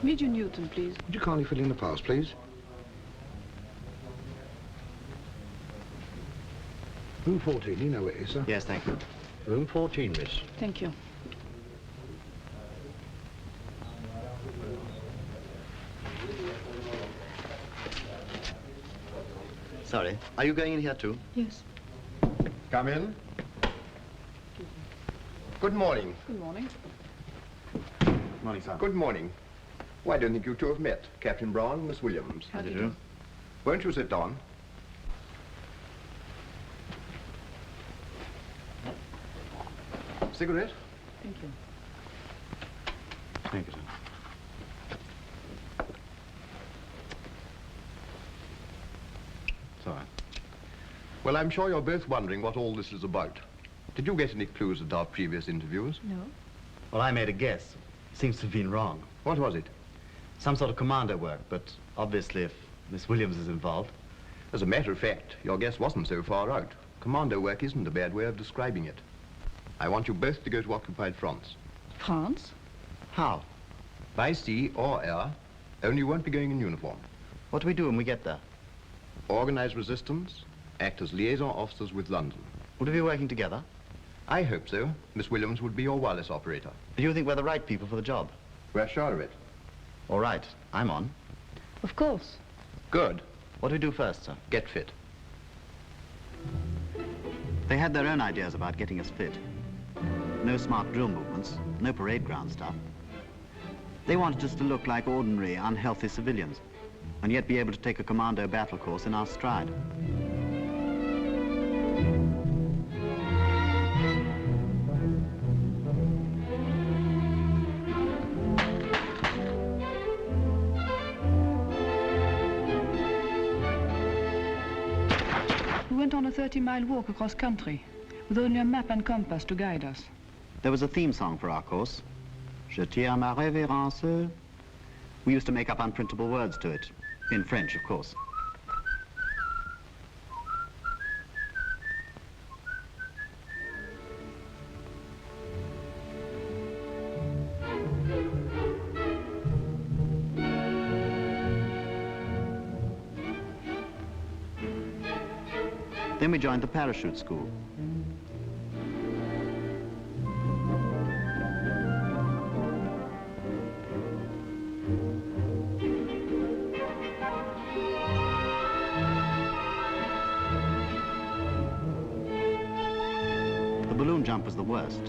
Major Newton, please. Would you kindly fill in the pass, please? Room 14, you know where it is, sir? Yes, thank you. Room 14, miss. Thank you. Sorry. Are you going in here too? Yes. Come in. Good morning. Good morning. Morning, sir. Good morning. Why don't think you two have met? Captain Brown and Miss Williams. How do you do? Won't you sit down? Cigarette? Thank you. Thank you, sir. Sorry. Well, I'm sure you're both wondering what all this is about. Did you get any clues at our previous interviews? No. Well, I made a guess. Seems to have been wrong. What was it? Some sort of commando work, but obviously if Miss Williams is involved. As a matter of fact, your guess wasn't so far out. Commando work isn't a bad way of describing it. I want you both to go to occupied France. France? How? By sea or air, only you won't be going in uniform. What do we do when we get there? Organize resistance, act as liaison officers with London. Would we be working together? I hope so. Miss Williams would be your wireless operator. Do you think we're the right people for the job? We're sure of it. All right, I'm on. Of course. Good. What do we do first, sir? Get fit. They had their own ideas about getting us fit. No smart drill movements, no parade ground stuff. They wanted us to look like ordinary, unhealthy civilians, and yet be able to take a commando battle course in our stride. We went on a 30-mile walk across country, with only a map and compass to guide us. There was a theme song for our course. Je tire ma révérence. We used to make up unprintable words to it, in French, of course. Then we joined the parachute school. The balloon jump was the worst.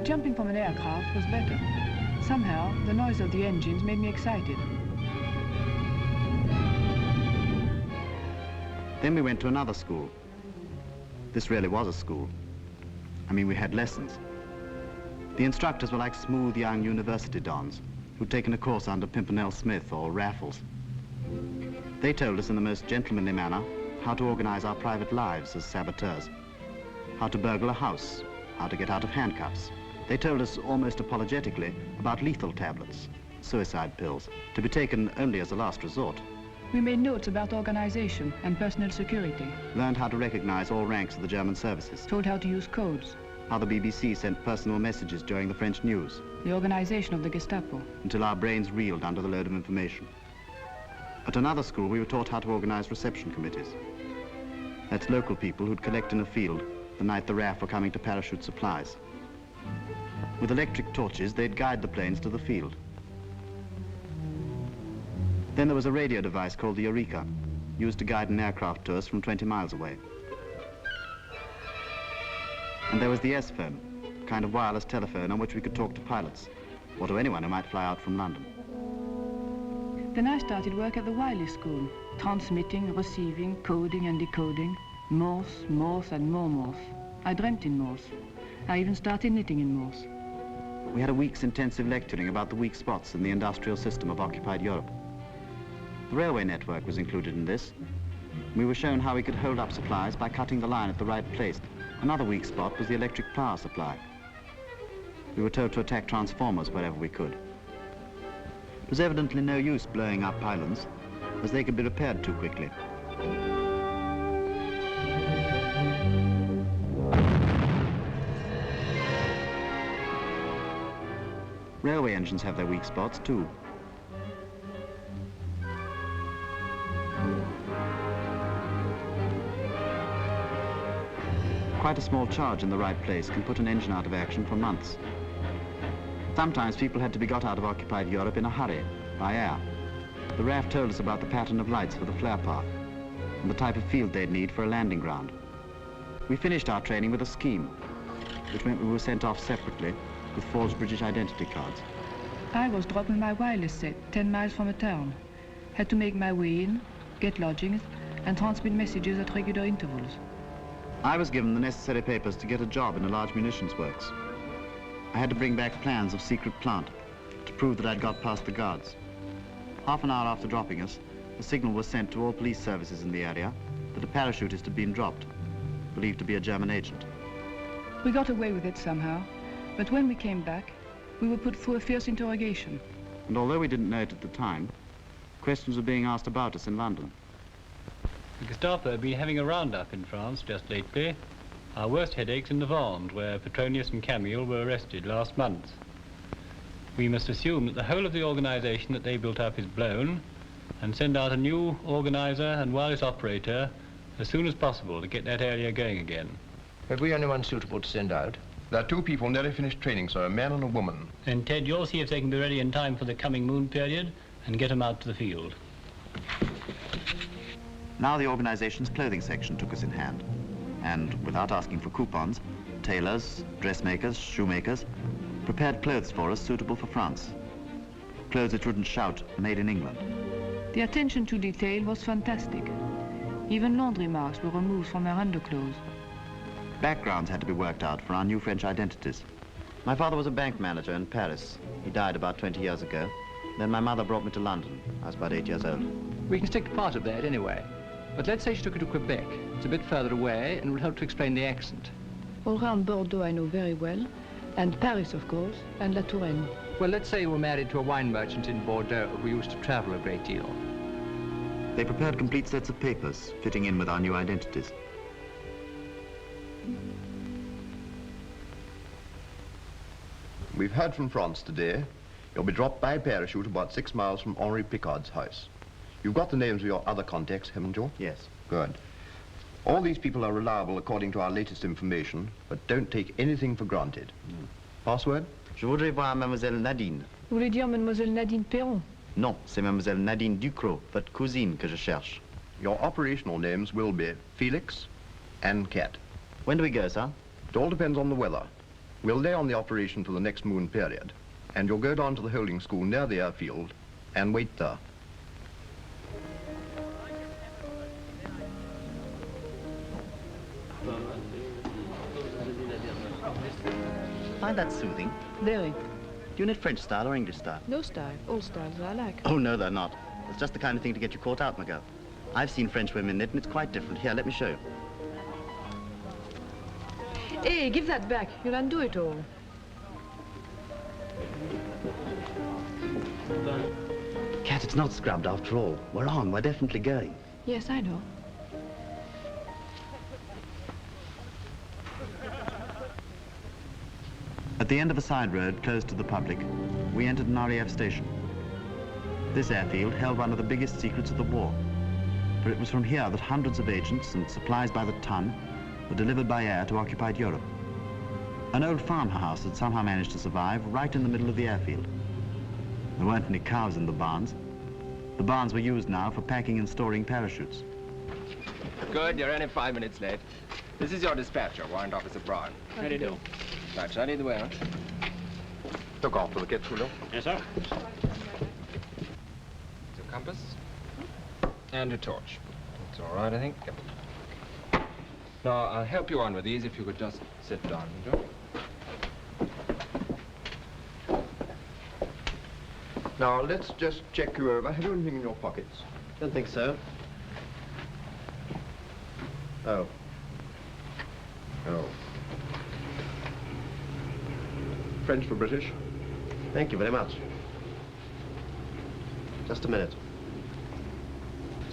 Jumping from an aircraft was better. Somehow, the noise of the engines made me excited. Then we went to another school. This really was a school. I mean, we had lessons. The instructors were like smooth young university dons who'd taken a course under Pimpernel Smith or Raffles. They told us in the most gentlemanly manner how to organize our private lives as saboteurs, how to burgle a house, how to get out of handcuffs. They told us almost apologetically about lethal tablets, suicide pills, to be taken only as a last resort. We made notes about organization and personal security. Learned how to recognize all ranks of the German services. Told how to use codes. How the BBC sent personal messages during the French news. The organization of the Gestapo. Until our brains reeled under the load of information. At another school, we were taught how to organize reception committees. That's local people who'd collect in a field the night the RAF were coming to parachute supplies. With electric torches, they'd guide the planes to the field. Then there was a radio device called the Eureka, used to guide an aircraft to us from 20 miles away. And there was the S-phone, a kind of wireless telephone on which we could talk to pilots, or to anyone who might fly out from London. Then I started work at the Wiley School, transmitting, receiving, coding and decoding, Morse, Morse and more Morse. I dreamt in Morse. I even started knitting in Morse. We had a week's intensive lecturing about the weak spots in the industrial system of occupied Europe. The railway network was included in this. We were shown how we could hold up supplies by cutting the line at the right place. Another weak spot was the electric power supply. We were told to attack transformers wherever we could. It was evidently no use blowing up pylons, as they could be repaired too quickly. Railway engines have their weak spots too. Quite a small charge in the right place can put an engine out of action for months. Sometimes people had to be got out of occupied Europe in a hurry, by air. The RAF told us about the pattern of lights for the flare path and the type of field they'd need for a landing ground. We finished our training with a scheme, which meant we were sent off separately with forged British identity cards. I was dropping my wireless set 10 miles from a town. Had to make my way in, get lodgings, and transmit messages at regular intervals. I was given the necessary papers to get a job in a large munitions works. I had to bring back plans of secret plant to prove that I'd got past the guards. Half an hour after dropping us, a signal was sent to all police services in the area that a parachutist had been dropped, believed to be a German agent. We got away with it somehow, but when we came back, we were put through a fierce interrogation. And although we didn't know it at the time, questions were being asked about us in London. The Gestapo have been having a roundup in France just lately. Our worst headaches in the Vendée, where Petronius and Camille were arrested last month. We must assume that the whole of the organization that they built up is blown and send out a new organizer and wireless operator as soon as possible to get that area going again. Have we anyone suitable to send out? There are two people nearly finished training, sir, a man and a woman. And Ted, you'll see if they can be ready in time for the coming moon period and get them out to the field. Now the organization's clothing section took us in hand. And without asking for coupons, tailors, dressmakers, shoemakers prepared clothes for us suitable for France. Clothes which wouldn't shout, made in England. The attention to detail was fantastic. Even laundry marks were removed from our underclothes. Backgrounds had to be worked out for our new French identities. My father was a bank manager in Paris. He died about 20 years ago. Then my mother brought me to London. I was about 8 years old. We can stick to part of that anyway. But let's say she took you to Quebec. It's a bit further away and will help to explain the accent. All round Bordeaux I know very well, and Paris, of course, and La Touraine. Well, let's say you were married to a wine merchant in Bordeaux who used to travel a great deal. They prepared complete sets of papers fitting in with our new identities. We've heard from France today. You'll be dropped by parachute about 6 miles from Henri Picard's house. You've got the names of your other contacts, haven't you? Yes. Good. All these people are reliable according to our latest information, but don't take anything for granted. Password? Je voudrais voir Mademoiselle Nadine. Vous voulez dire Mademoiselle Nadine Perron? Non, c'est Mademoiselle Nadine Ducrot, votre cousine, que je cherche. Your operational names will be Felix and Cat. When do we go, sir? It all depends on the weather. We'll lay on the operation for the next moon period, and you'll go down to the holding school near the airfield and wait there. Find that soothing. Very. Do you knit French style or English style? No style. All styles I like. Oh, no, they're not. It's just the kind of thing to get you caught out, my girl. I've seen French women knit, and it's quite different. Here, let me show you. Hey, give that back. You'll undo it all. Cat, it's not scrubbed after all. We're on. We're definitely going. Yes, I know. At the end of a side road closed to the public, we entered an RAF station. This airfield held one of the biggest secrets of the war, for it was from here that hundreds of agents and supplies by the ton were delivered by air to occupied Europe. An old farmhouse had somehow managed to survive right in the middle of the airfield. There weren't any cows in the barns. The barns were used now for packing and storing parachutes. Good, you're only 5 minutes late. This is your dispatcher, Warrant Officer Brown. How do you do? Right, shall I lead the way, huh? Look after the kids, will you? Yes, sir. It's a compass and a torch. It's all right, I think. Yep. Now, I'll help you on with these if you could just sit down, would you? Now, let's just check you over. Have you anything in your pockets? Don't think so. Oh. Oh. French for British? Thank you very much. Just a minute.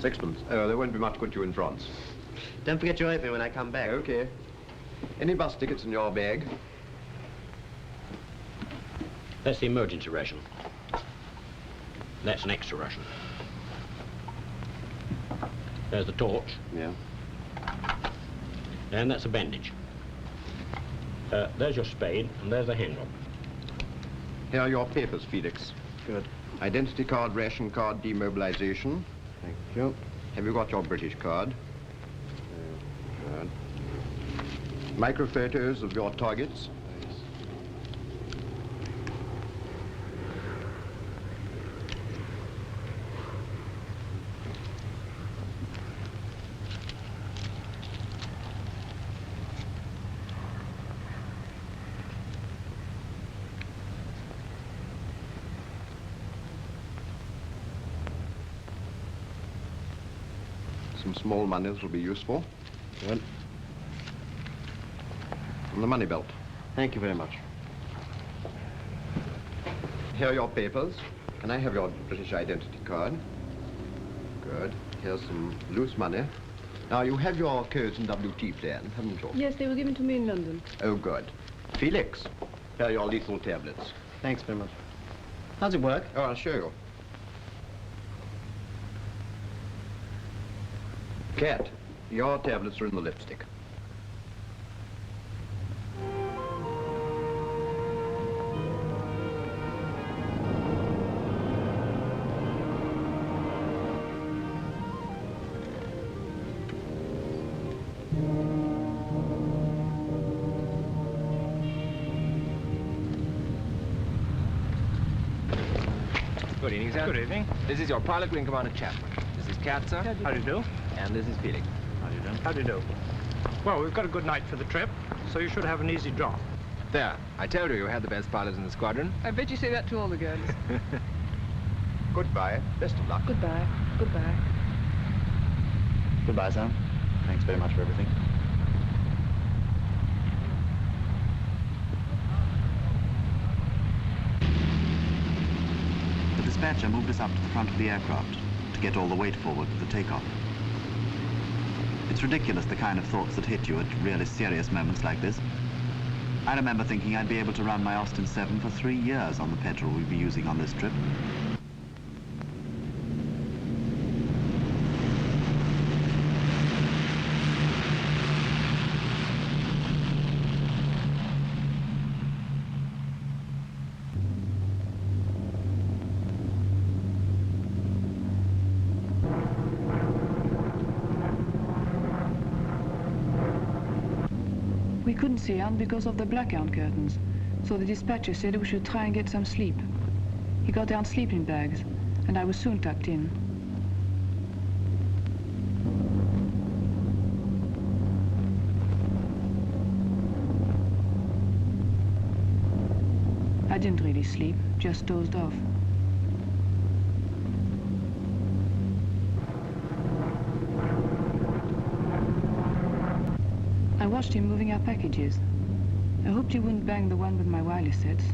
Sixpence. Oh, there won't be much good to you in France. Don't forget your apron when I come back. Okay. Any bus tickets in your bag? That's the emergency ration. That's an extra ration. There's the torch. Yeah. And that's a bandage. There's your spade, and there's the handle. Here are your papers, Felix. Good. Identity card, ration card, demobilization. Thank you. Have you got your British card? Good. Microphotos of your targets. Some small monies will be useful. Good. And the money belt. Thank you very much. Here are your papers. Can I have your British identity card? Good. Here's some loose money. Now, you have your codes and WT plan, haven't you? Yes, they were given to me in London. Oh, good. Felix, here are your lethal tablets. Thanks very much. How's it work? Oh, I'll show you. Cat, your tablets are in the lipstick. Good evening, sir. Good evening. This is your pilot, Wing Commander Chapman. This is Cat, sir. How do you do? And this is Felix. How do you do? How do you do? Well, we've got a good night for the trip, so you should have an easy job. There. I told you you had the best pilots in the squadron. I bet you say that to all the girls. Goodbye. Best of luck. Goodbye. Goodbye. Goodbye, Sam. Thanks very much for everything. The dispatcher moved us up to the front of the aircraft to get all the weight forward for the takeoff. It's ridiculous the kind of thoughts that hit you at really serious moments like this. I remember thinking I'd be able to run my Austin 7 for 3 years on the petrol we'd be using on this trip. We couldn't see out because of the blackout curtains, so the dispatcher said we should try and get some sleep. He got down sleeping bags, and I was soon tucked in. I didn't really sleep, just dozed off. I watched him moving our packages. I hoped he wouldn't bang the one with my wireless sets.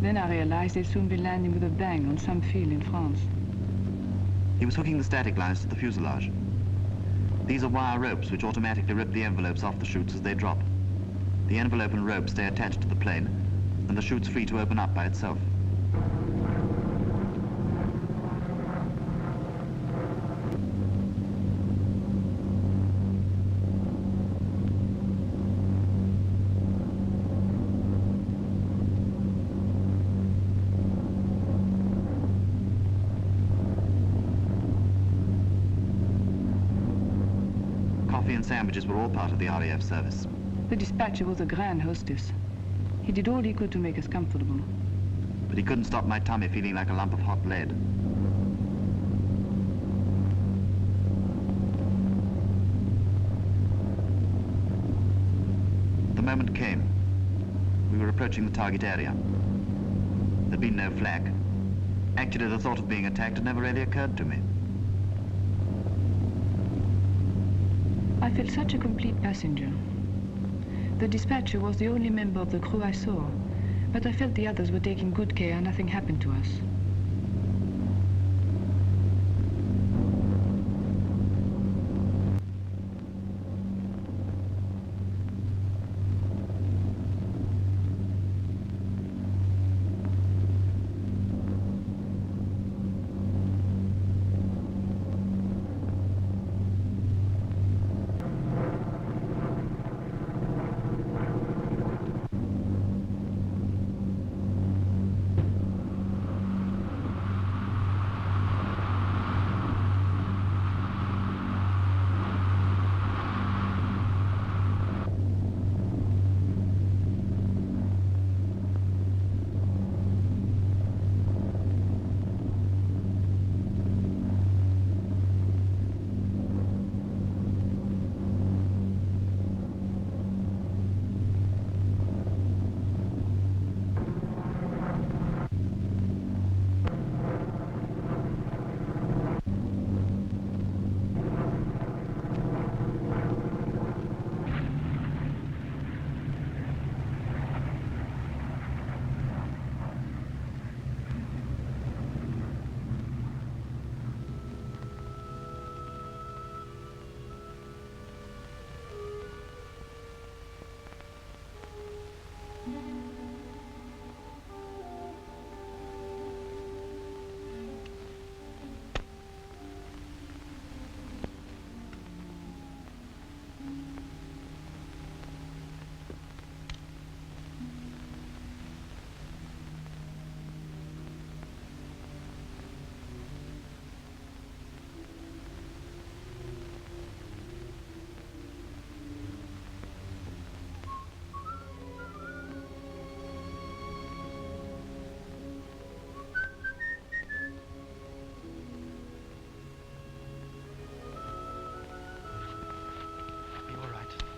Then I realized they'd soon be landing with a bang on some field in France. He was hooking the static lines to the fuselage. These are wire ropes which automatically rip the envelopes off the chutes as they drop. The envelope and rope stay attached to the plane, and the chute's free to open up by itself. Sandwiches were all part of the RAF service. The dispatcher was a grand hostess. He did all he could to make us comfortable. But he couldn't stop my tummy feeling like a lump of hot lead. The moment came. We were approaching the target area. There'd been no flak. Actually, the thought of being attacked had never really occurred to me. I felt such a complete passenger. The dispatcher was the only member of the crew I saw, but I felt the others were taking good care nothing happened to us.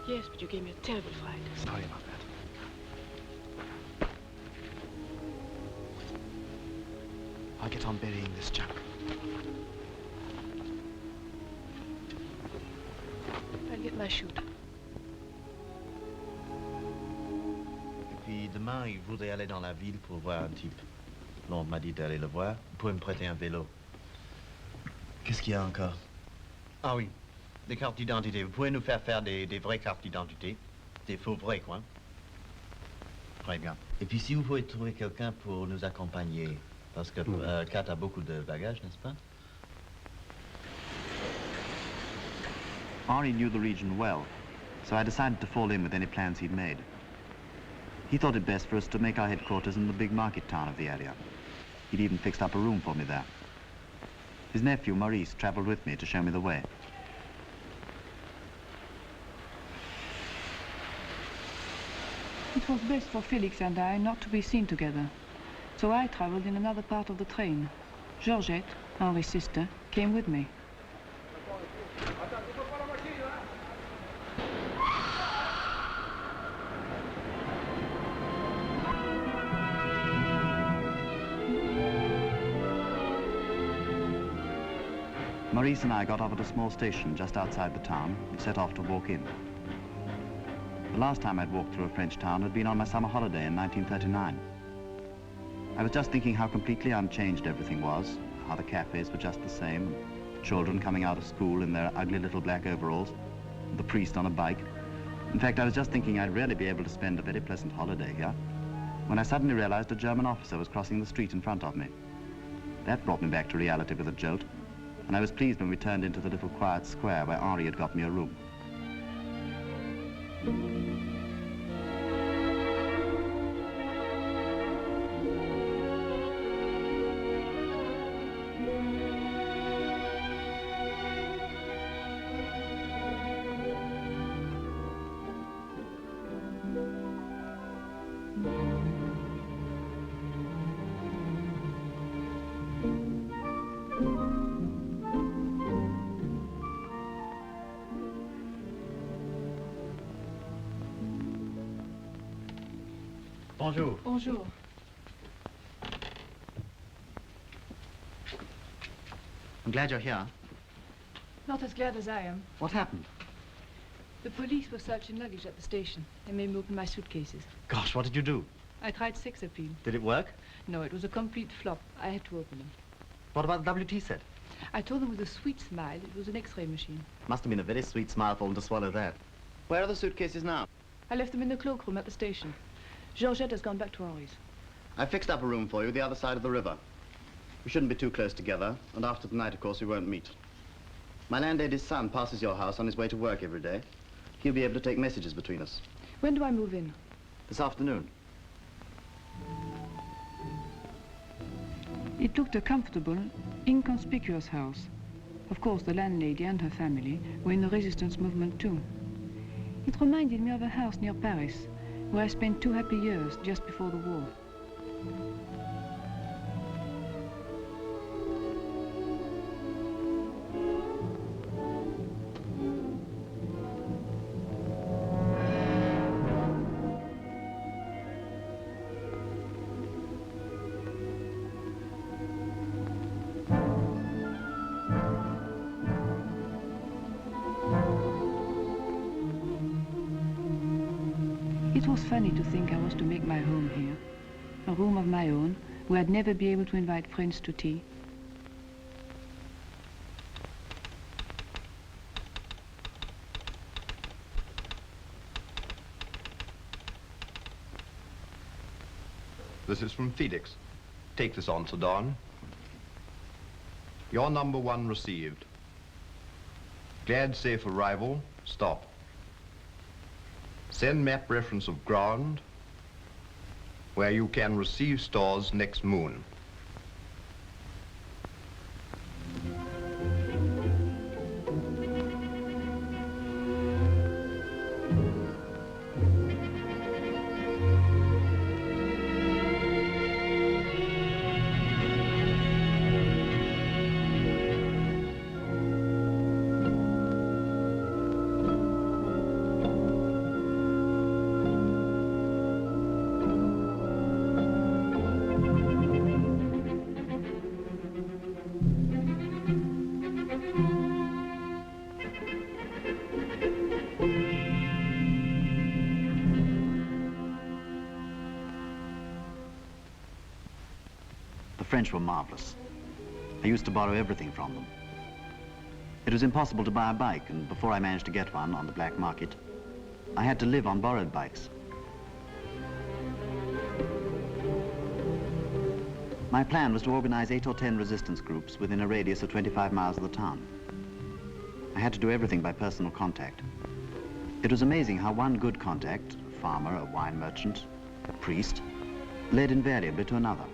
Yes, but you gave me a terrible fright. Sorry about that. I'll get on burying this junk. I'll get my chute. Et puis demain, il voudrait aller dans la ville pour voir un type. Non, on m'a dit d'aller le voir. Vous pouvez me prêter un vélo. Qu'est-ce qu'il y a encore? Ah oui, des cartes d'identité. Vous pouvez nous faire des vraies cartes d'identité. Des faux vrais, quoi. Très bien. Et puis si vous pouvez trouver quelqu'un pour nous accompagner, parce que Kat a beaucoup de bagages, n'est-ce pas? Henri knew the region well, so I decided to fall in with any plans he'd made. He thought it best for us to make our headquarters in the big market town of the area. He'd even fixed up a room for me there. His nephew, Maurice, traveled with me to show me the way. It was best for Felix and I not to be seen together, so I traveled in another part of the train. Georgette, Henri's sister, came with me. Maurice and I got off at a small station just outside the town and set off to walk in. The last time I'd walked through a French town had been on my summer holiday in 1939. I was just thinking how completely unchanged everything was, how the cafes were just the same, children coming out of school in their ugly little black overalls, the priest on a bike. In fact, I was just thinking I'd really be able to spend a very pleasant holiday here, when I suddenly realized a German officer was crossing the street in front of me. That brought me back to reality with a jolt, and I was pleased when we turned into the little quiet square where Henri had got me a room. Bonjour. Bonjour. I'm glad you're here. Not as glad as I am. What happened? The police were searching luggage at the station. They made me open my suitcases. Gosh, what did you do? I tried sex appeal. Did it work? No, it was a complete flop. I had to open them. What about the WT set? I told them with a sweet smile it was an X-ray machine. Must have been a very sweet smile for them to swallow that. Where are the suitcases now? I left them in the cloakroom at the station. Georgette has gone back to Henri's. I fixed up a room for you the other side of the river. We shouldn't be too close together, and after the night, of course, we won't meet. My landlady's son passes your house on his way to work every day. He'll be able to take messages between us. When do I move in? This afternoon. It looked a comfortable, inconspicuous house. Of course, the landlady and her family were in the resistance movement too. It reminded me of a house near Paris, where I spent 2 happy years just before the war. It was funny to think I was to make my home here, a room of my own, where I'd never be able to invite friends to tea. This is from Felix. Take this on, Sir Don. Your number 1 received. Glad safe arrival. Stop. Send map reference of ground where you can receive stores next moon. French were marvelous. I used to borrow everything from them. It was impossible to buy a bike, and before I managed to get one on the black market, I had to live on borrowed bikes. My plan was to organize 8 or 10 resistance groups within a radius of 25 miles of the town. I had to do everything by personal contact. It was amazing how one good contact, a farmer, a wine merchant, a priest, led invariably to another.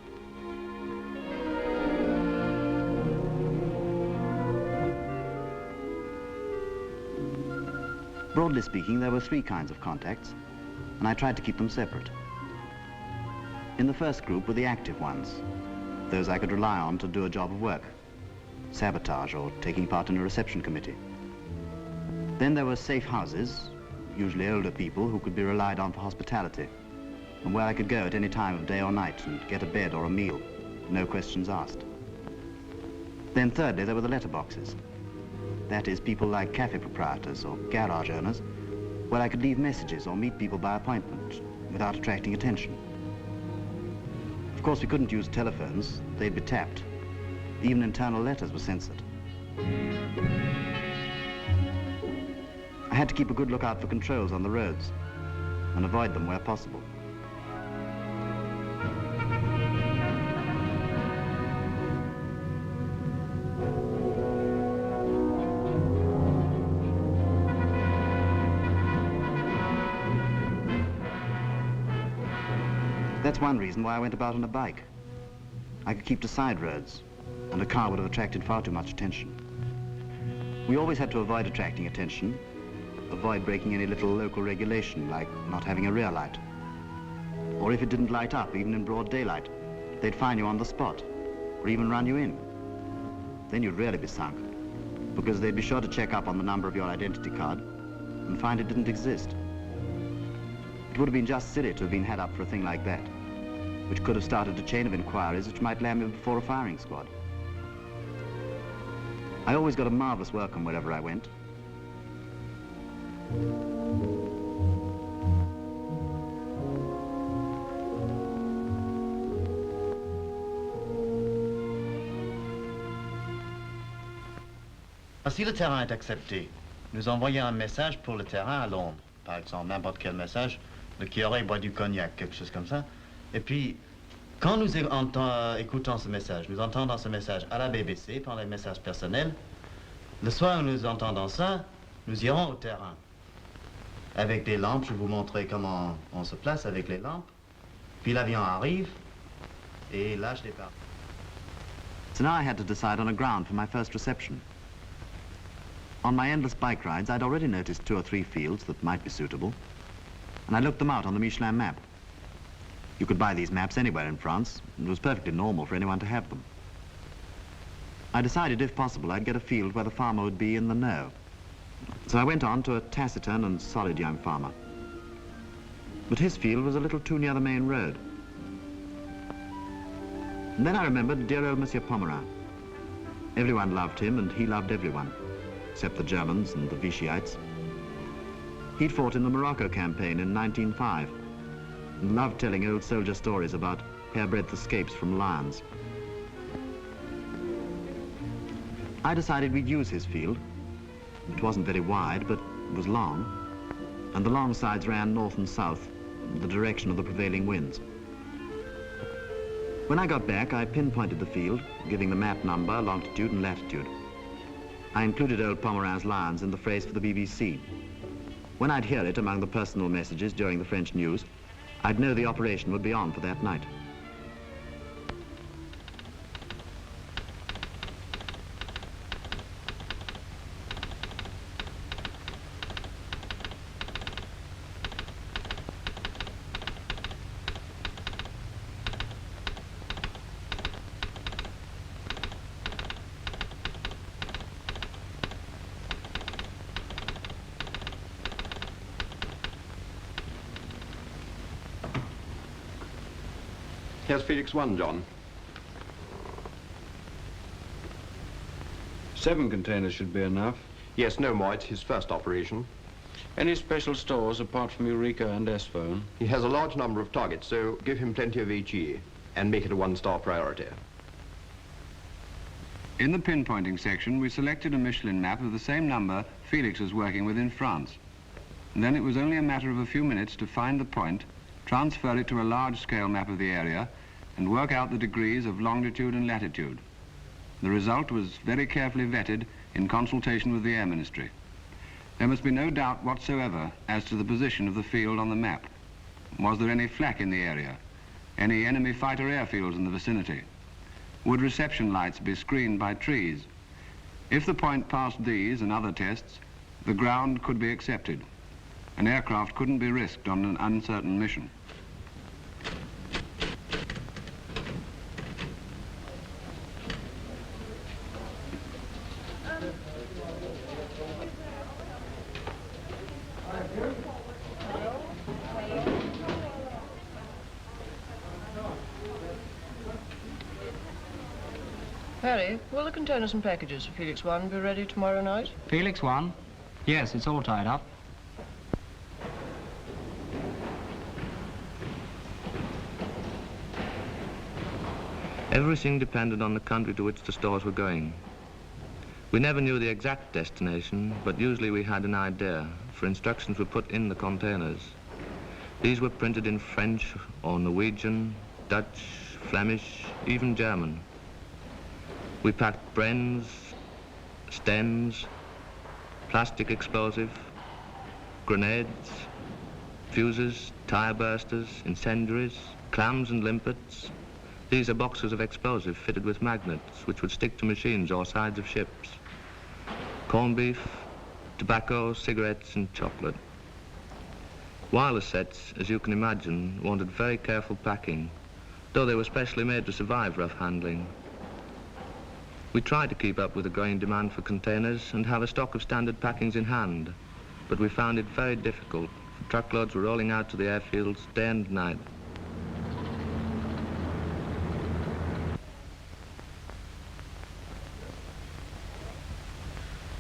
Broadly speaking, there were 3 kinds of contacts, and I tried to keep them separate. In the first group were the active ones, those I could rely on to do a job of work, sabotage or taking part in a reception committee. Then there were safe houses, usually older people who could be relied on for hospitality, and where I could go at any time of day or night and get a bed or a meal, no questions asked. Then thirdly, there were the letterboxes. That is, people like cafe proprietors or garage owners, where I could leave messages or meet people by appointment without attracting attention. Of course, we couldn't use telephones. They'd be tapped. Even internal letters were censored. I had to keep a good lookout for controls on the roads and avoid them where possible. That's one reason why I went about on a bike. I could keep to side roads, and a car would have attracted far too much attention. We always had to avoid attracting attention, avoid breaking any little local regulation, like not having a rear light. Or if it didn't light up, even in broad daylight, they'd fine you on the spot, or even run you in. Then you'd really be sunk, because they'd be sure to check up on the number of your identity card and find it didn't exist. It would have been just silly to have been had up for a thing like that, which could have started a chain of inquiries which might land me before a firing squad. I always got a marvelous welcome wherever I went. Si le terrain est accepté, nous envoyons un message pour le terrain à Londres. Par exemple, n'importe quel message, le curé boit du cognac, quelque chose comme ça. Et puis, quand nous écoutons ce message, nous entendons ce message à la BBC, par les messages personnels, le soir où nous entendons ça, nous irons au terrain. Avec des lampes, je vais vous montrer comment on se place avec les lampes. Puis l'avion arrive, et là, je départ. So now I had to decide on a ground for my first reception. On my endless bike rides, I'd already noticed 2 or 3 fields that might be suitable, and I looked them out on the Michelin map. You could buy these maps anywhere in France, and it was perfectly normal for anyone to have them. I decided, if possible, I'd get a field where the farmer would be in the know. So I went on to a taciturn and solid young farmer. But his field was a little too near the main road. And then I remembered dear old Monsieur Pomerin. Everyone loved him, and he loved everyone, except the Germans and the Vichy'ites. He'd fought in the Morocco campaign in 1905 and loved telling old soldier stories about hairbreadth escapes from lions. I decided we'd use his field. It wasn't very wide, but it was long, and the long sides ran north and south in the direction of the prevailing winds. When I got back, I pinpointed the field, giving the map number, longitude and latitude. I included old Pomerin's lines in the phrase for the BBC. When I'd hear it among the personal messages during the French news, I'd know the operation would be on for that night. Here's Felix 1, John. 7 containers should be enough. Yes, no more. It's his first operation. Any special stores apart from Eureka and S-Phone? He has a large number of targets, so give him plenty of HE and make it a 1-star priority. In the pinpointing section, we selected a Michelin map of the same number Felix was working with in France. And then it was only a matter of a few minutes to find the point, transfer it to a large-scale map of the area, and work out the degrees of longitude and latitude. The result was very carefully vetted in consultation with the Air Ministry. There must be no doubt whatsoever as to the position of the field on the map. Was there any flak in the area? Any enemy fighter airfields in the vicinity? Would reception lights be screened by trees? If the point passed these and other tests, the ground could be accepted. An aircraft couldn't be risked on an uncertain mission. Harry, will the containers and packages for Felix 1 be ready tomorrow night? Felix 1? Yes, it's all tied up. Everything depended on the country to which the stores were going. We never knew the exact destination, but usually we had an idea, for instructions were put in the containers. These were printed in French or Norwegian, Dutch, Flemish, even German. We packed Brens, stems, plastic explosive, grenades, fuses, tire bursters, incendiaries, clams and limpets. These are boxes of explosive fitted with magnets which would stick to machines or sides of ships. Corned beef, tobacco, cigarettes and chocolate. Wireless sets, as you can imagine, wanted very careful packing, though they were specially made to survive rough handling. We tried to keep up with the growing demand for containers and have a stock of standard packings in hand, but we found it very difficult. Truckloads were rolling out to the airfields day and night.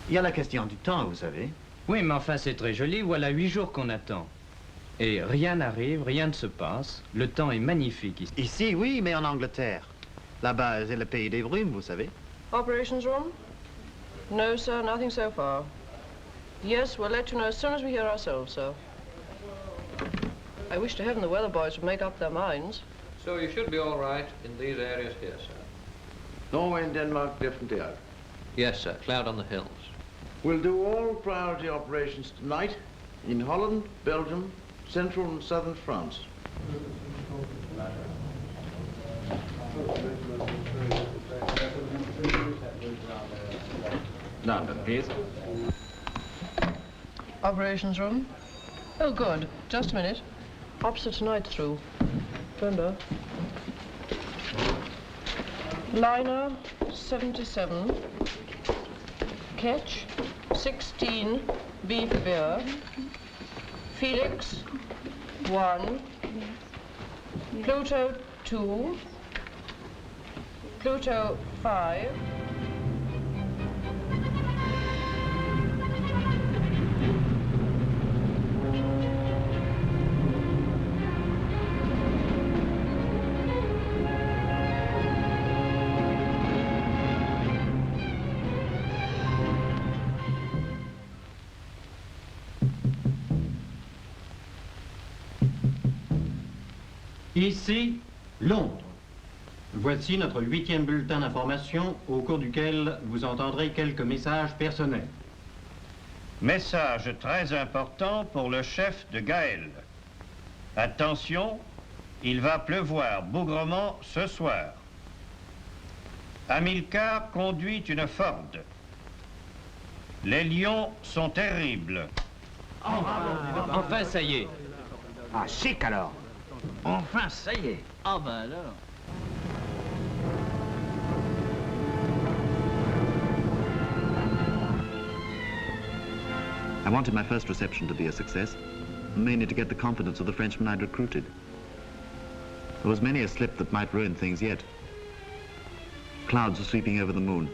Il y a la question du temps, vous savez. Oui, mais enfin, c'est très joli. Voilà 8 jours qu'on attend. Et rien n'arrive, rien ne se passe. Le temps est magnifique ici. Ici, oui, mais en Angleterre. Là-bas, c'est le pays des brumes, vous savez. Operations room? No, sir, nothing so far. Yes, we'll let you know as soon as we hear ourselves, sir. I wish to heaven the weather boys would make up their minds. So you should be all right in these areas here, sir. Norway and Denmark definitely out. Yes, sir. Cloud on the hills. We'll do all priority operations tonight in Holland, Belgium, central and southern France. London, please. Operations room? Oh, good. Just a minute. Opposite tonight's through. Remember. Liner 77. Ketch 16. B for beer. Felix 1. Pluto 2. Pluto 5. Ici, Londres. Voici notre 8e bulletin d'information au cours duquel vous entendrez quelques messages personnels. Message très important pour le chef de Gaël. Attention, il va pleuvoir bougrement ce soir. Hamilcar conduit une Ford. Les lions sont terribles. Enfin, ça y est. Ah, chic alors. Enfin, ça y est. Ah ben alors. I wanted my first reception to be a success, mainly to get the confidence of the Frenchmen I'd recruited. There was many a slip that might ruin things yet. Clouds were sweeping over the moon,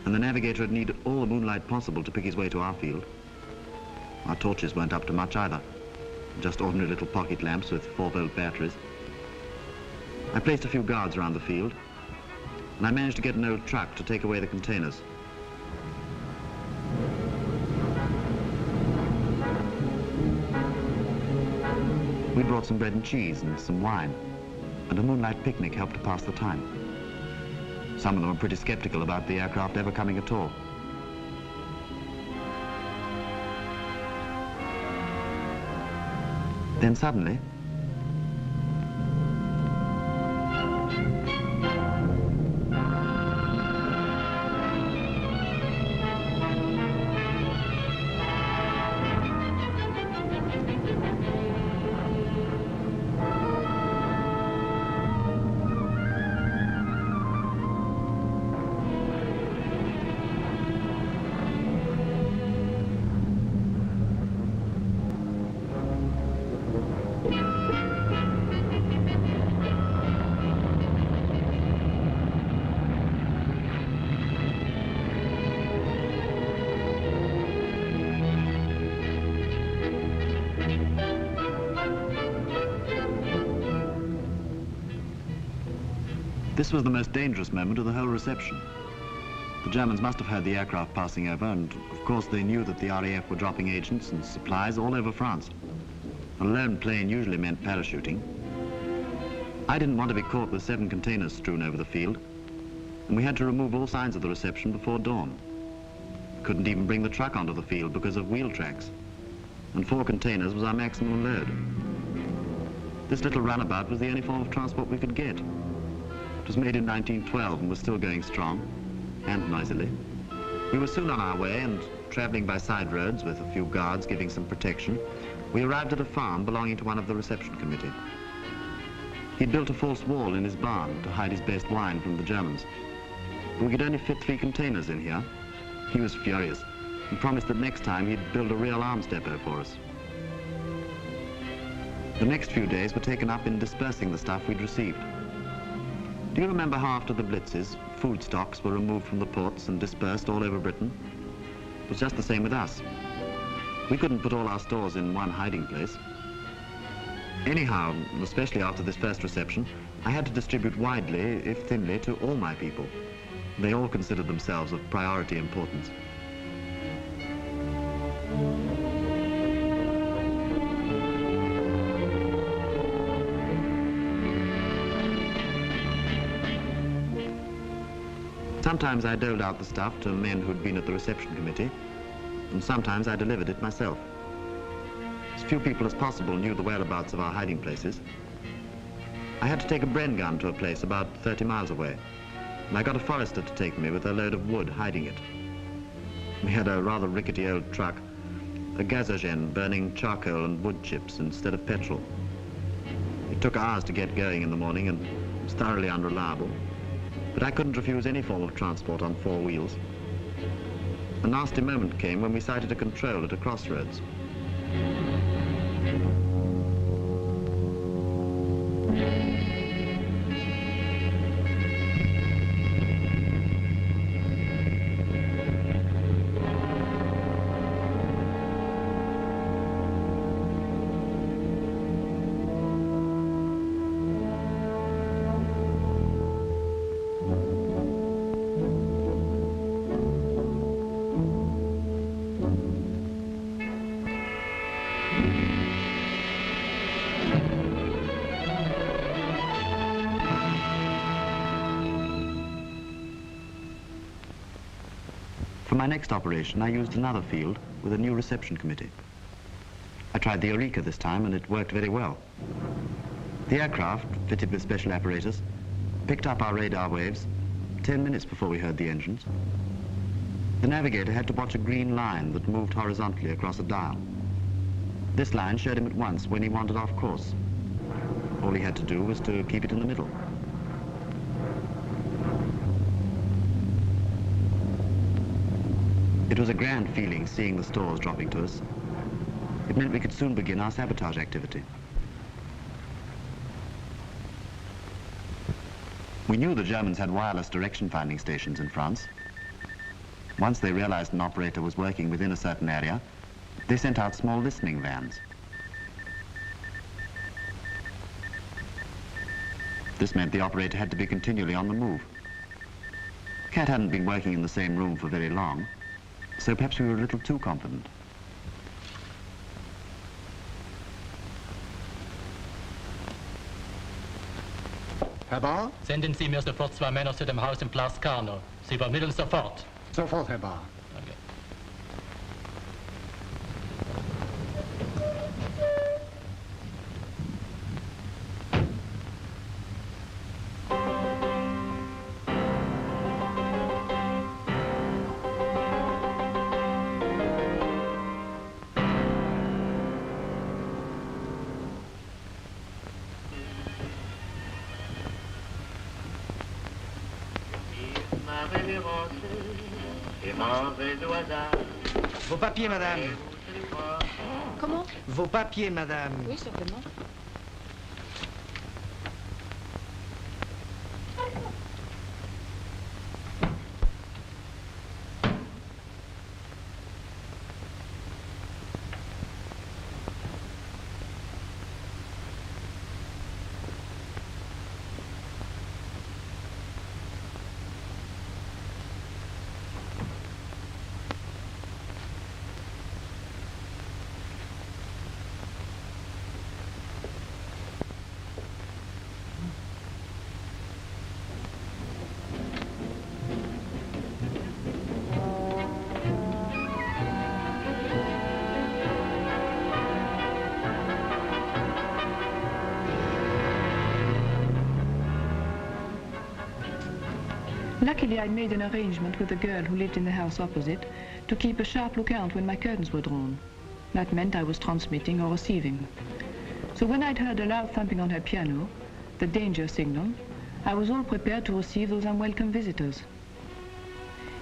and the navigator had needed all the moonlight possible to pick his way to our field. Our torches weren't up to much either. Just ordinary little pocket lamps with 4-volt batteries. I placed a few guards around the field. and I managed to get an old truck to take away the containers. We brought some bread and cheese and some wine, and a moonlight picnic helped to pass the time. Some of them were pretty skeptical about the aircraft ever coming at all. Then suddenly, this was the most dangerous moment of the whole reception. The Germans must have heard the aircraft passing over, and of course they knew that the RAF were dropping agents and supplies all over France. A lone plane usually meant parachuting. I didn't want to be caught with 7 containers strewn over the field, and we had to remove all signs of the reception before dawn. Couldn't even bring the truck onto the field because of wheel tracks, and 4 containers was our maximum load. This little runabout was the only form of transport we could get. It was made in 1912 and was still going strong, and noisily. We were soon on our way, and traveling by side roads with a few guards giving some protection, we arrived at a farm belonging to one of the reception committee. He'd built a false wall in his barn to hide his best wine from the Germans. But we could only fit 3 containers in here. He was furious and promised that next time he'd build a real arms depot for us. The next few days were taken up in dispersing the stuff we'd received. Do you remember how after the blitzes, food stocks were removed from the ports and dispersed all over Britain? It was just the same with us. We couldn't put all our stores in one hiding place. Anyhow, especially after this first reception, I had to distribute widely, if thinly, to all my people. They all considered themselves of priority importance. Sometimes I doled out the stuff to men who'd been at the reception committee, and sometimes I delivered it myself. As few people as possible knew the whereabouts of our hiding places. I had to take a Bren gun to a place about 30 miles away, and I got a forester to take me with a load of wood hiding it. We had a rather rickety old truck, a gasogen burning charcoal and wood chips instead of petrol. It took hours to get going in the morning and was thoroughly unreliable. But I couldn't refuse any form of transport on 4 wheels. A nasty moment came when we sighted a control at a crossroads. For my next operation, I used another field with a new reception committee. I tried the Eureka this time, and it worked very well. The aircraft, fitted with special apparatus, picked up our radar waves 10 minutes before we heard the engines. The navigator had to watch a green line that moved horizontally across a dial. This line showed him at once when he wandered off course. All he had to do was to keep it in the middle. It was a grand feeling seeing the stores dropping to us. It meant we could soon begin our sabotage activity. We knew the Germans had wireless direction finding stations in France. Once they realized an operator was working within a certain area, they sent out small listening vans. This meant the operator had to be continually on the move. Cat hadn't been working in the same room for very long, so perhaps we were a little too confident. Herr Bar? Senden Sie mir sofort 2 Männer zu dem Haus im Place Carnot. Sie vermitteln sofort. Sofort, Herr Bar. Danke. Vos papiers, madame. Comment? Vos papiers, madame. Oui, certainement. Luckily, I'd made an arrangement with the girl who lived in the house opposite to keep a sharp lookout when my curtains were drawn. That meant I was transmitting or receiving. So when I'd heard a loud thumping on her piano, the danger signal, I was all prepared to receive those unwelcome visitors.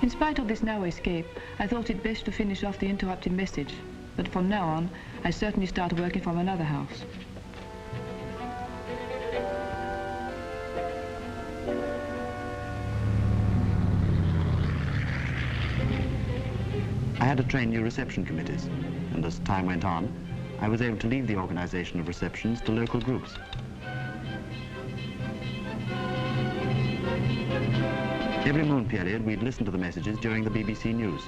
In spite of this narrow escape, I thought it best to finish off the interrupted message, but from now on, I certainly started working from another house. I had to train new reception committees, and as time went on, I was able to leave the organization of receptions to local groups. Every moon period, we'd listen to the messages during the BBC News.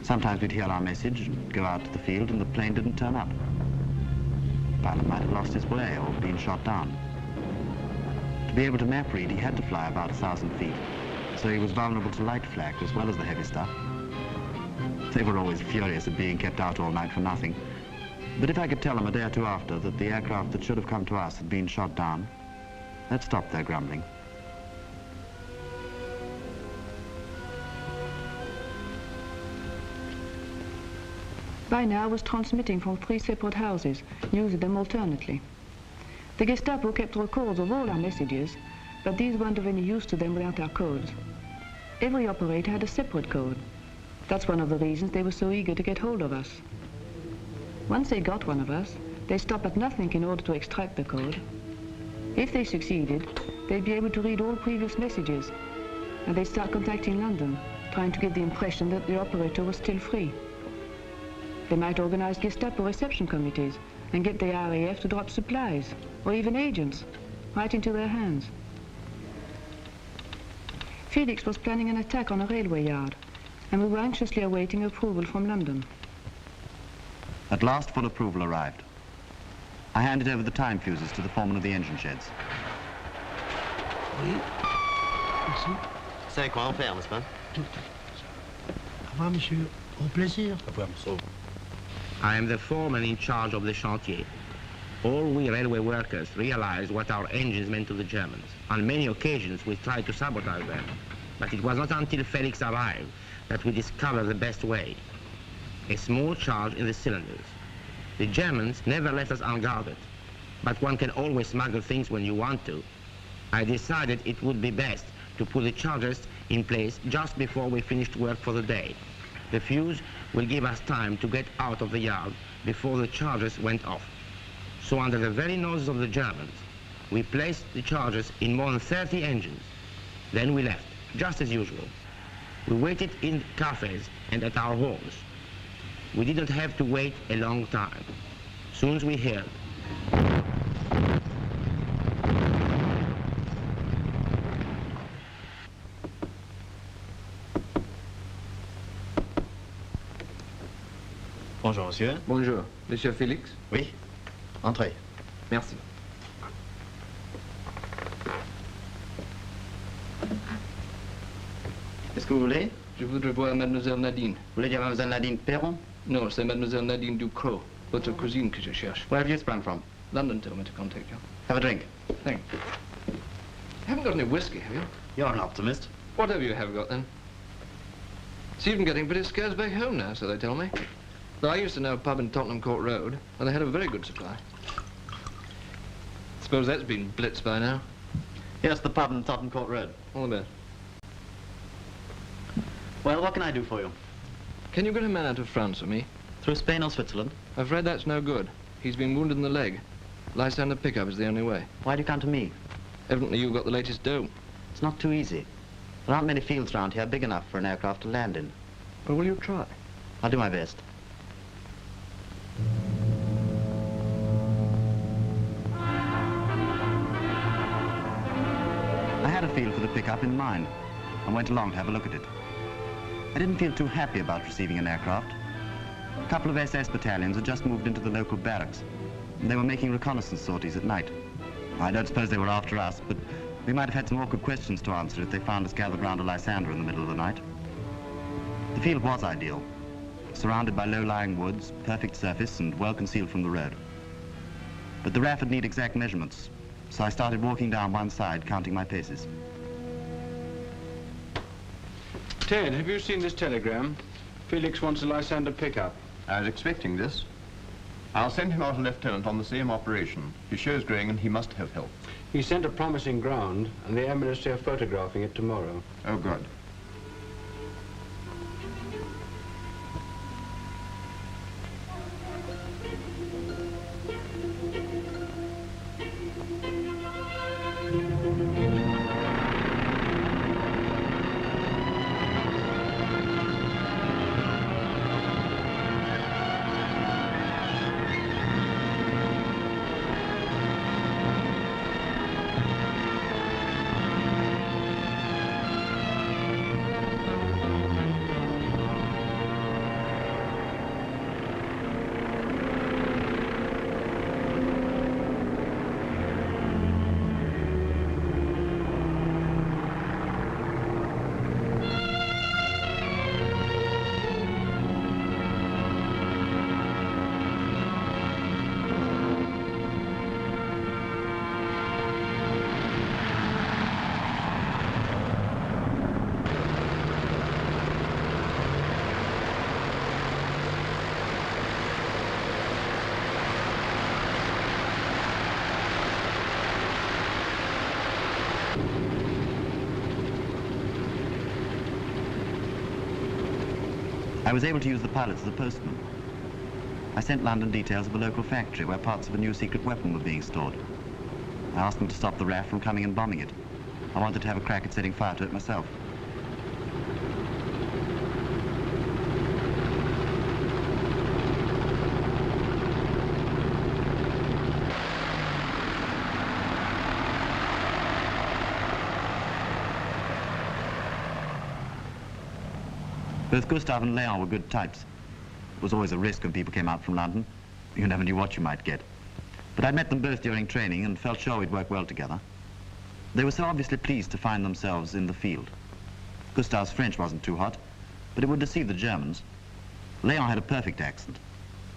Sometimes we'd hear our message, go out to the field, and the plane didn't turn up. The pilot might have lost his way or been shot down. To be able to map read, he had to fly about 1,000 feet, so he was vulnerable to light flak as well as the heavy stuff. They were always furious at being kept out all night for nothing. But if I could tell them a day or two after that the aircraft that should have come to us had been shot down, that stopped their grumbling. By now I was transmitting from 3 separate houses, using them alternately. The Gestapo kept records of all our messages, but these weren't of any use to them without our codes. Every operator had a separate code. That's one of the reasons they were so eager to get hold of us. Once they got one of us, they stopped at nothing in order to extract the code. If they succeeded, they'd be able to read all previous messages, and they'd start contacting London, trying to give the impression that the operator was still free. They might organize Gestapo reception committees and get the RAF to drop supplies, or even agents, right into their hands. Felix was planning an attack on a railway yard, and we were anxiously awaiting approval from London. At last, full approval arrived. I handed over the time fuses to the foreman of the engine sheds. Oui. Merci. C'est quoi en faire, n'est-ce pas? Tout. Au revoir, monsieur. Au plaisir. Au revoir, monsieur. I am the foreman in charge of the chantier. All we railway workers realized what our engines meant to the Germans. On many occasions, we tried to sabotage them. But it was not until Felix arrived that we discovered the best way. A small charge in the cylinders. The Germans never left us unguarded, but one can always smuggle things when you want to. I decided it would be best to put the charges in place just before we finished work for the day. The fuse will give us time to get out of the yard before the charges went off. So under the very noses of the Germans, we placed the charges in more than 30 engines. Then we left, just as usual. We waited in cafes and at our homes. We didn't have to wait a long time. Soon as we heard, Bonjour, monsieur. Bonjour. Monsieur Felix? Oui. Entrez. Merci. Qu'est-ce que vous voulez? Je voudrais voir Mademoiselle Nadine. Vous voulez dire Mademoiselle Nadine Perron? Non, c'est Mademoiselle Nadine Ducrot, votre cousine que je cherche. Where have you sprung from? London told me to contact you. Have a drink. Thank you. You haven't got any whiskey, have you? You're an optimist. Whatever you have got, then. It's even getting pretty scarce back home now, so they tell me. Though I used to know a pub in Tottenham Court Road, where they had a very good supply. Suppose that's been blitzed by now. Yes, the pub in Tottenham Court Road. All the best. Well, what can I do for you? Can you get a man out of France for me? Through Spain or Switzerland? I'm afraid that's no good. He's been wounded in the leg. Lysander pickup is the only way. Why do you come to me? Evidently you've got the latest dope. It's not too easy. There aren't many fields around here big enough for an aircraft to land in. Well, will you try? I'll do my best. I had a field for the pickup in mind and went along to have a look at it. I didn't feel too happy about receiving an aircraft. A couple of SS battalions had just moved into the local barracks, and they were making reconnaissance sorties at night. I don't suppose they were after us, but we might have had some awkward questions to answer if they found us gathered round a Lysander in the middle of the night. The field was ideal, surrounded by low-lying woods, perfect surface, and well concealed from the road. But the RAF would need exact measurements, so I started walking down one side, counting my paces. Ted, have you seen this telegram? Felix wants a Lysander pickup. I was expecting this. I'll send him out a lieutenant on the same operation. His show's going and he must have help. He sent a promising ground, and the Air Ministry are photographing it tomorrow. Oh, good. I was able to use the pilots as a postman. I sent London details of a local factory where parts of a new secret weapon were being stored. I asked them to stop the RAF from coming and bombing it. I wanted to have a crack at setting fire to it myself. Both Gustave and Léon were good types. It was always a risk when people came out from London. You never knew what you might get. But I'd met them both during training and felt sure we'd work well together. They were so obviously pleased to find themselves in the field. Gustave's French wasn't too hot, but it would deceive the Germans. Léon had a perfect accent.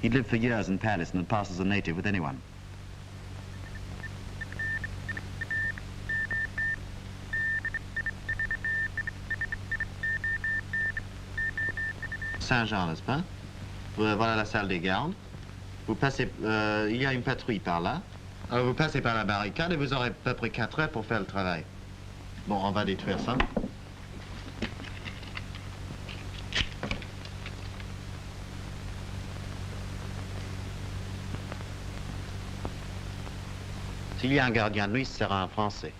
He'd lived for years in Paris and had passed as a native with anyone. Saint-Jean, n'est-ce pas? Voilà la salle des gardes. Vous passez, il y a une patrouille par là. Alors vous passez par la barricade et vous aurez à peu près 4 heures pour faire le travail. Bon, on va détruire ça. S'il y a un gardien de nuit, ce sera un Français.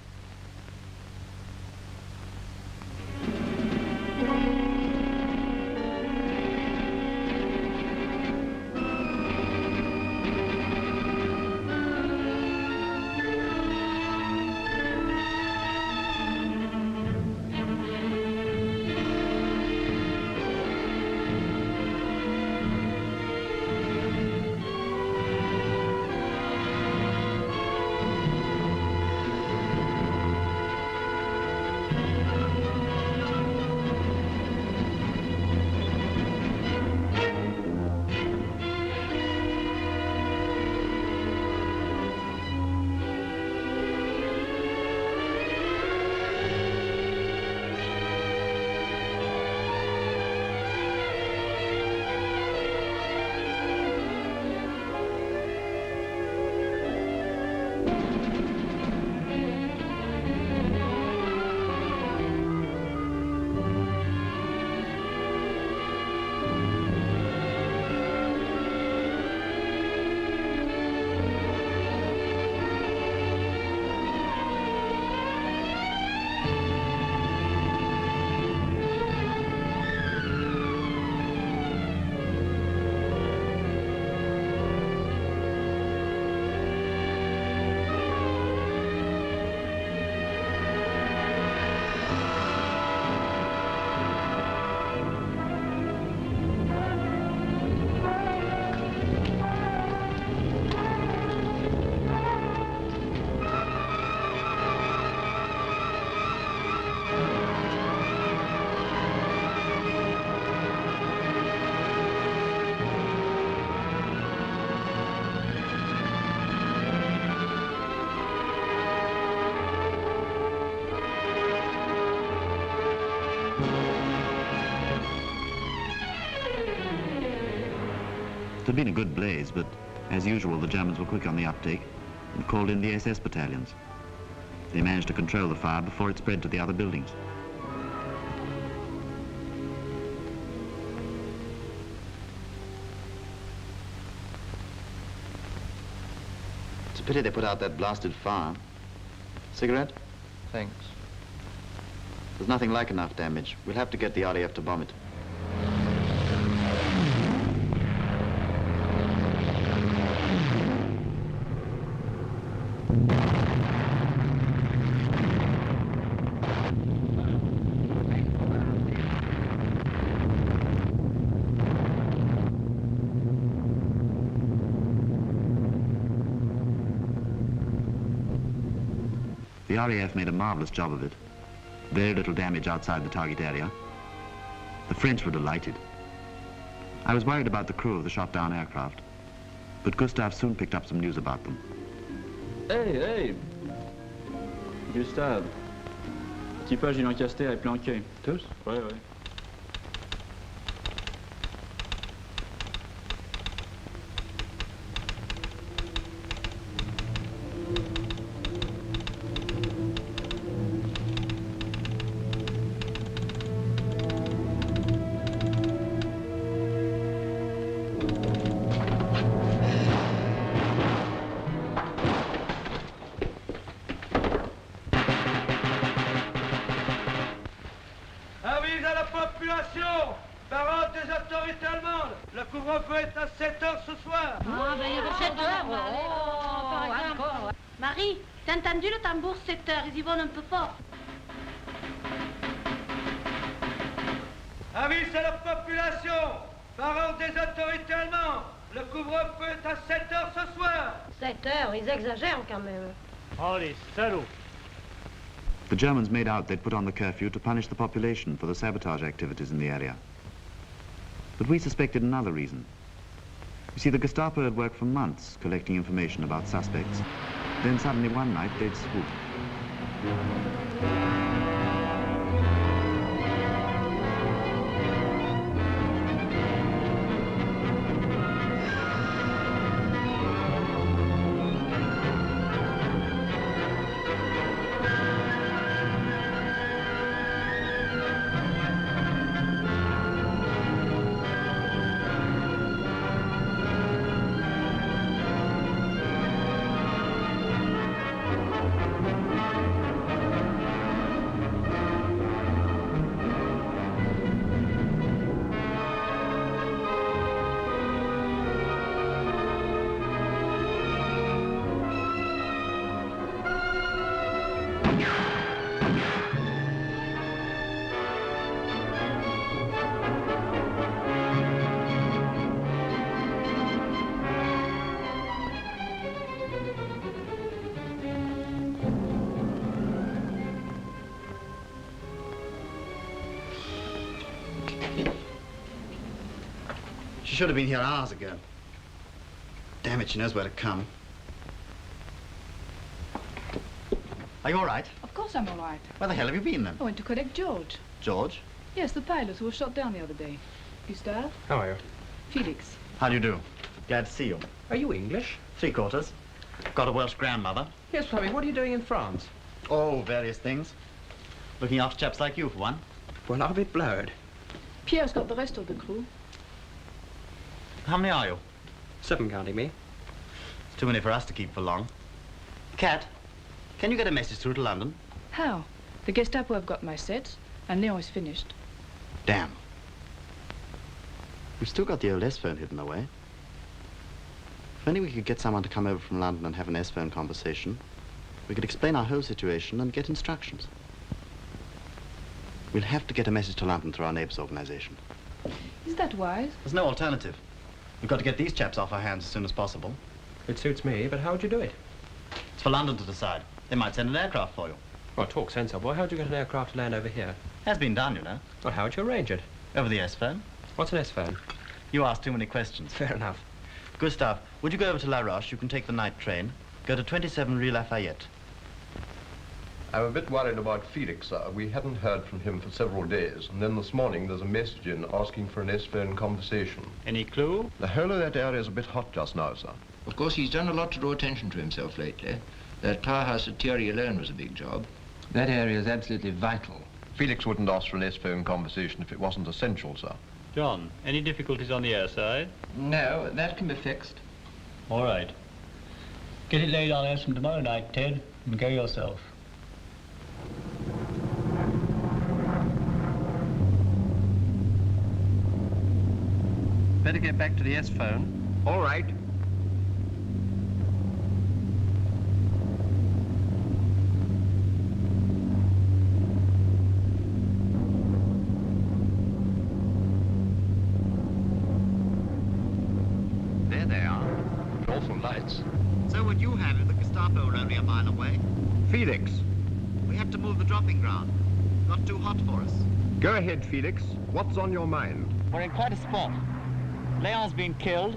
had been a good blaze, but as usual, the Germans were quick on the uptake and called in the SS battalions. They managed to control the fire before it spread to the other buildings. It's a pity they put out that blasted fire. Cigarette? Thanks. There's nothing like enough damage. We'll have to get the RAF to bomb it. The RAF made a marvelous job of it. Very little damage outside the target area. The French were delighted. I was worried about the crew of the shot-down aircraft, but Gustave soon picked up some news about them. Hey, hey! Gustave, l'équipage du Lancaster est planqué. Tous? Ouais, ouais. Avis à la population, parole des autorités allemandes, le couvre-feu est à 7 heures ce soir. Ah, ben il y a 7 heures. Par exemple. Marie, t'as entendu le tambour 7 heures, ils y vont un peu fort. Avis à la population, parole des autorités allemandes, le couvre-feu est à 7 heures ce soir. 7 heures, ils exagèrent quand même. Oh, les salauds. The Germans made out they'd put on the curfew to punish the population for the sabotage activities in the area. But we suspected another reason. You see, the Gestapo had worked for months collecting information about suspects. Then suddenly one night they'd swoop. She should have been here hours ago. Damn it, she knows where to come. Are you all right? Of course I'm all right. Where the hell have you been, then? I went to collect George. George? Yes, the pilot who was shot down the other day. Gustave? How are you? Felix. How do you do? Glad to see you. Are you English? 3/4. Got a Welsh grandmother. Yes, Plummy, what are you doing in France? Oh, various things. Looking after chaps like you, for one. Well, I'm a bit blurred. Pierre's got the rest of the crew. How many are you? 7 counting me. It's too many for us to keep for long. Cat, can you get a message through to London? How? The Gestapo have got my sets, and Leon is finished. Damn. We've still got the old S-phone hidden away. If only we could get someone to come over from London and have an S-phone conversation, we could explain our whole situation and get instructions. We'll have to get a message to London through our neighbours' organisation. Is that wise? There's no alternative. We've got to get these chaps off our hands as soon as possible. It suits me, but how would you do it? It's for London to decide. They might send an aircraft for you. Well, talk sense, boy. How'd you get an aircraft to land over here? Has been done, you know. Well, how'd you arrange it? Over the S-phone. What's an S-phone? You ask too many questions. Fair enough. Gustave, would you go over to La Roche? You can take the night train. Go to 27 Rue Lafayette. I'm a bit worried about Felix, sir. We hadn't heard from him for several days, and then this morning there's a message in asking for an S-phone conversation. Any clue? The whole of that area is a bit hot just now, sir. Of course, he's done a lot to draw attention to himself lately. That powerhouse at Thierry alone was a big job. That area is absolutely vital. Felix wouldn't ask for an S-phone conversation if it wasn't essential, sir. John, any difficulties on the air side? No, that can be fixed. All right. Get it laid on us from tomorrow night, Ted, and go yourself. Better get back to the S-phone. All right. There they are. Awful lights. So would you have if the Gestapo were only a mile away? Felix. We had to move the dropping ground. Got too hot for us. Go ahead, Felix. What's on your mind? We're in quite a spot. Leon's been killed.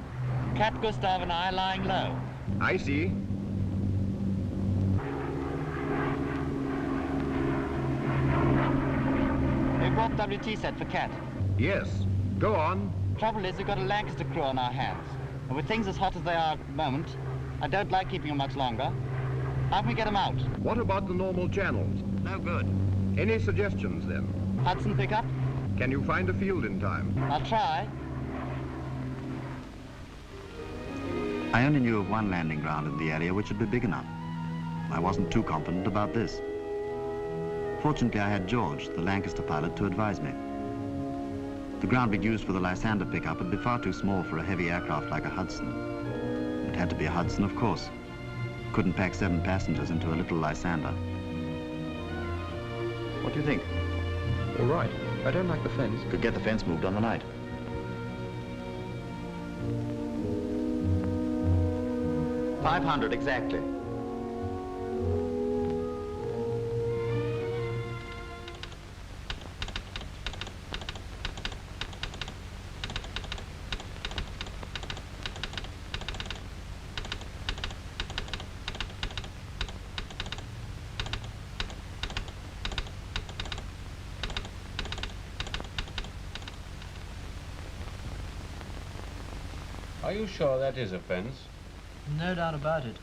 Cat Gustav and I lying low. I see. We brought WT set for Cat. Yes. Go on. Trouble is, we've got a Lancaster crew on our hands. And with things as hot as they are at the moment, I don't like keeping them much longer. How can we get them out? What about the normal channels? No good. Any suggestions, then? Hudson pickup? Can you find a field in time? I'll try. I only knew of one landing ground in the area which would be big enough. I wasn't too confident about this. Fortunately, I had George, the Lancaster pilot, to advise me. The ground we'd used for the Lysander pickup would be far too small for a heavy aircraft like a Hudson. It had to be a Hudson, of course. Couldn't pack 7 passengers into a little Lysander. What do you think? All right. I don't like the fence. Could get the fence moved on the night. $500 exactly. Are you sure that is a fence? No doubt about it.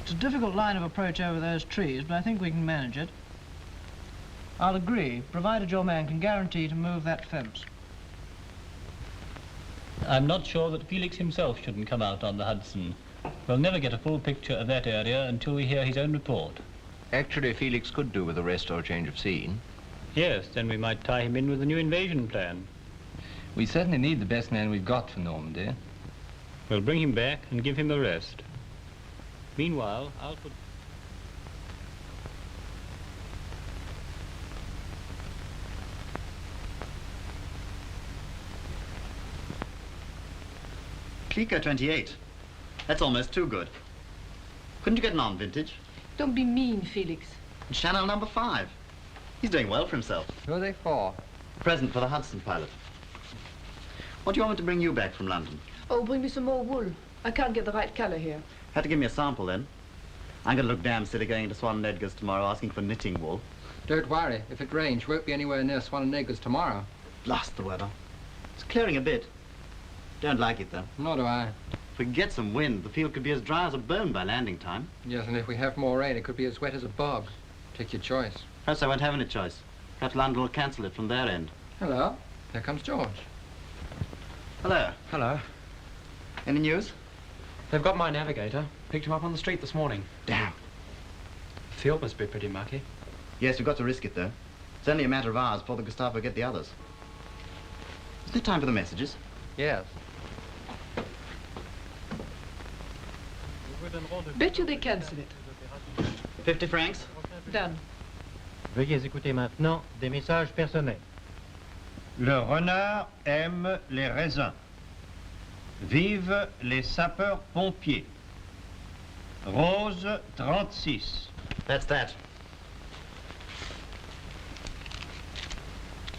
It's a difficult line of approach over those trees, but I think we can manage it. I'll agree, provided your man can guarantee to move that fence. I'm not sure that Felix himself shouldn't come out on the Hudson. We'll never get a full picture of that area until we hear his own report. Actually, Felix could do with a rest or a change of scene. Yes, then we might tie him in with the new invasion plan. We certainly need the best man we've got for Normandy. We'll bring him back and give him the rest. Meanwhile, I'll put... Cliquot 28. That's almost too good. Couldn't you get an on vintage? Don't be mean, Felix. And Chanel number 5. He's doing well for himself. Who are they for? Present for the Hudson pilot. What do you want me to bring you back from London? Oh, bring me some more wool. I can't get the right color here. Had to give me a sample then. I'm going to look damn silly going into Swan & Edgar's tomorrow asking for knitting wool. Don't worry. If it rains, you won't be anywhere near Swan & Edgar's tomorrow. Blast the weather. It's clearing a bit. Don't like it, though. Nor do I. If we could get some wind, the field could be as dry as a bone by landing time. Yes, and if we have more rain, it could be as wet as a bog. Take your choice. Perhaps I won't have any choice. Perhaps London will cancel it from their end. Hello. Here comes George. Hello. Hello. Any news? They've got my navigator. Picked him up on the street this morning. Damn. The field must be pretty mucky. Yes, we've got to risk it, though. It's only a matter of hours before the Gestapo get the others. Isn't it time for the messages? Yes. Bet you they cancel it. 50 francs? Done. Veuillez écouter maintenant des messages personnels. Le renard aime les raisins. Vive les sapeurs-pompiers. Rose 36. That's that.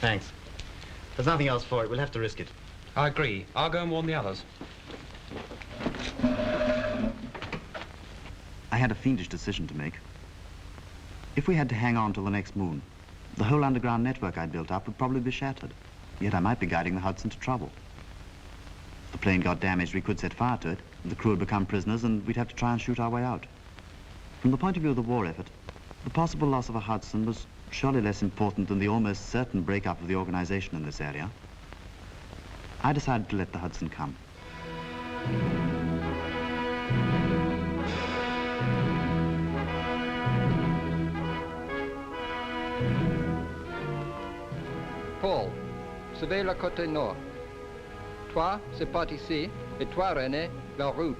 Thanks. There's nothing else for it. We'll have to risk it. I agree. I'll go and warn the others. I had a fiendish decision to make. If we had to hang on till the next moon, the whole underground network I'd built up would probably be shattered. Yet I might be guiding the Hudson to trouble. If the plane got damaged, we could set fire to it, the crew would become prisoners, and we'd have to try and shoot our way out. From the point of view of the war effort, the possible loss of a Hudson was surely less important than the almost certain breakup of the organization in this area. I decided to let the Hudson come. Paul, surveille le côté nord. Toi, c'est par ici, et toi, René, la route.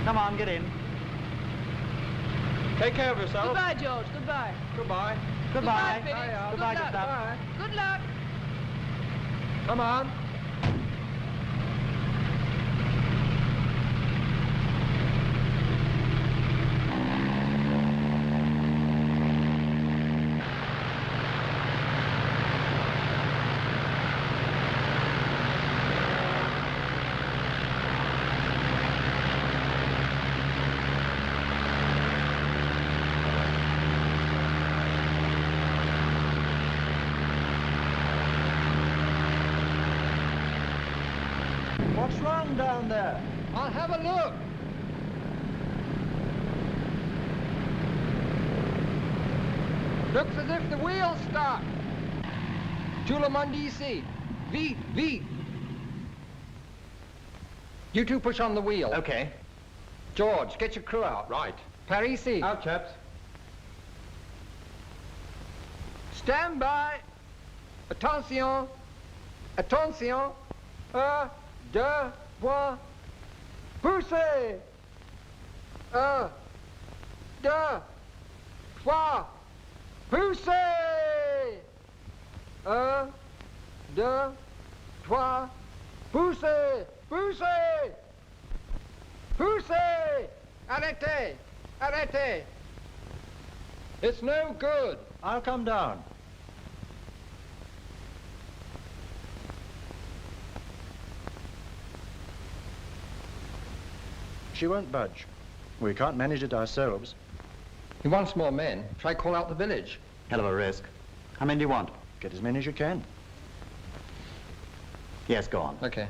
Come on, get in. Take care of yourself. Goodbye, George. Goodbye. Goodbye. Goodbye. Felix. Goodbye, Good luck. Gustav. Good luck. Come on. What's wrong down there? I'll have a look. Looks as if the wheel's stopped. Tout le monde ici. Vite, vite. You two push on the wheel. Okay. George, get your crew out. Right. Par ici. Out, chaps. Stand by. Attention. Attention. 1, 2, 3. Poussez. 1, 2, 3. Poussez. 1, 2, 3. Poussez. Poussez. Poussez. Arrêtez. Arrêtez. It's no good. I'll come down. She won't budge. We can't manage it ourselves. He wants more men. Try call out the village. Hell of a risk. How many do you want? Get as many as you can. Yes, go on. Okay.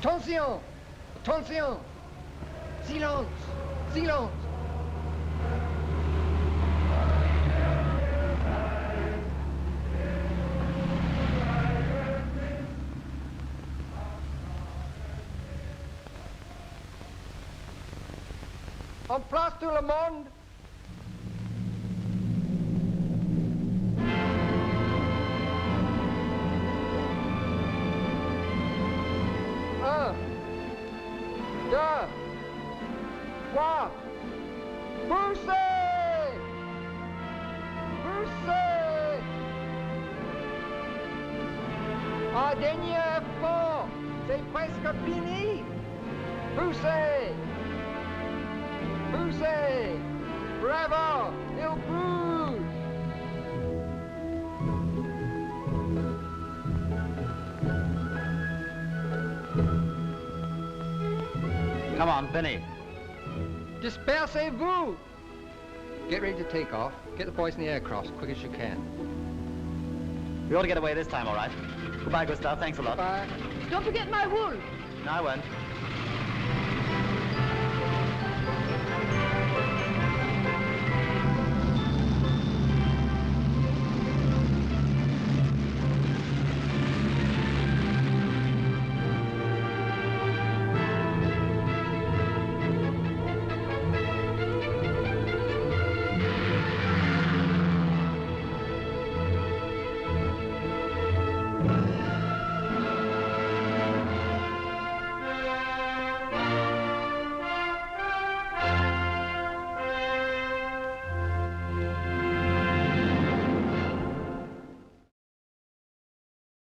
Attention! Attention! Silence! Silence! En place tout le monde! Un, deux, trois, poussez! Poussez! Un dernier effort, c'est presque fini! Poussez! Poussez! Bravo! Il bouge! Come on, Benny. Dispersez-vous! Get ready to take off. Get the boys in the aircraft as quick as you can. We ought to get away this time, all right. Goodbye, Gustav. Thanks a lot. Bye. Don't forget my wool. No, I won't.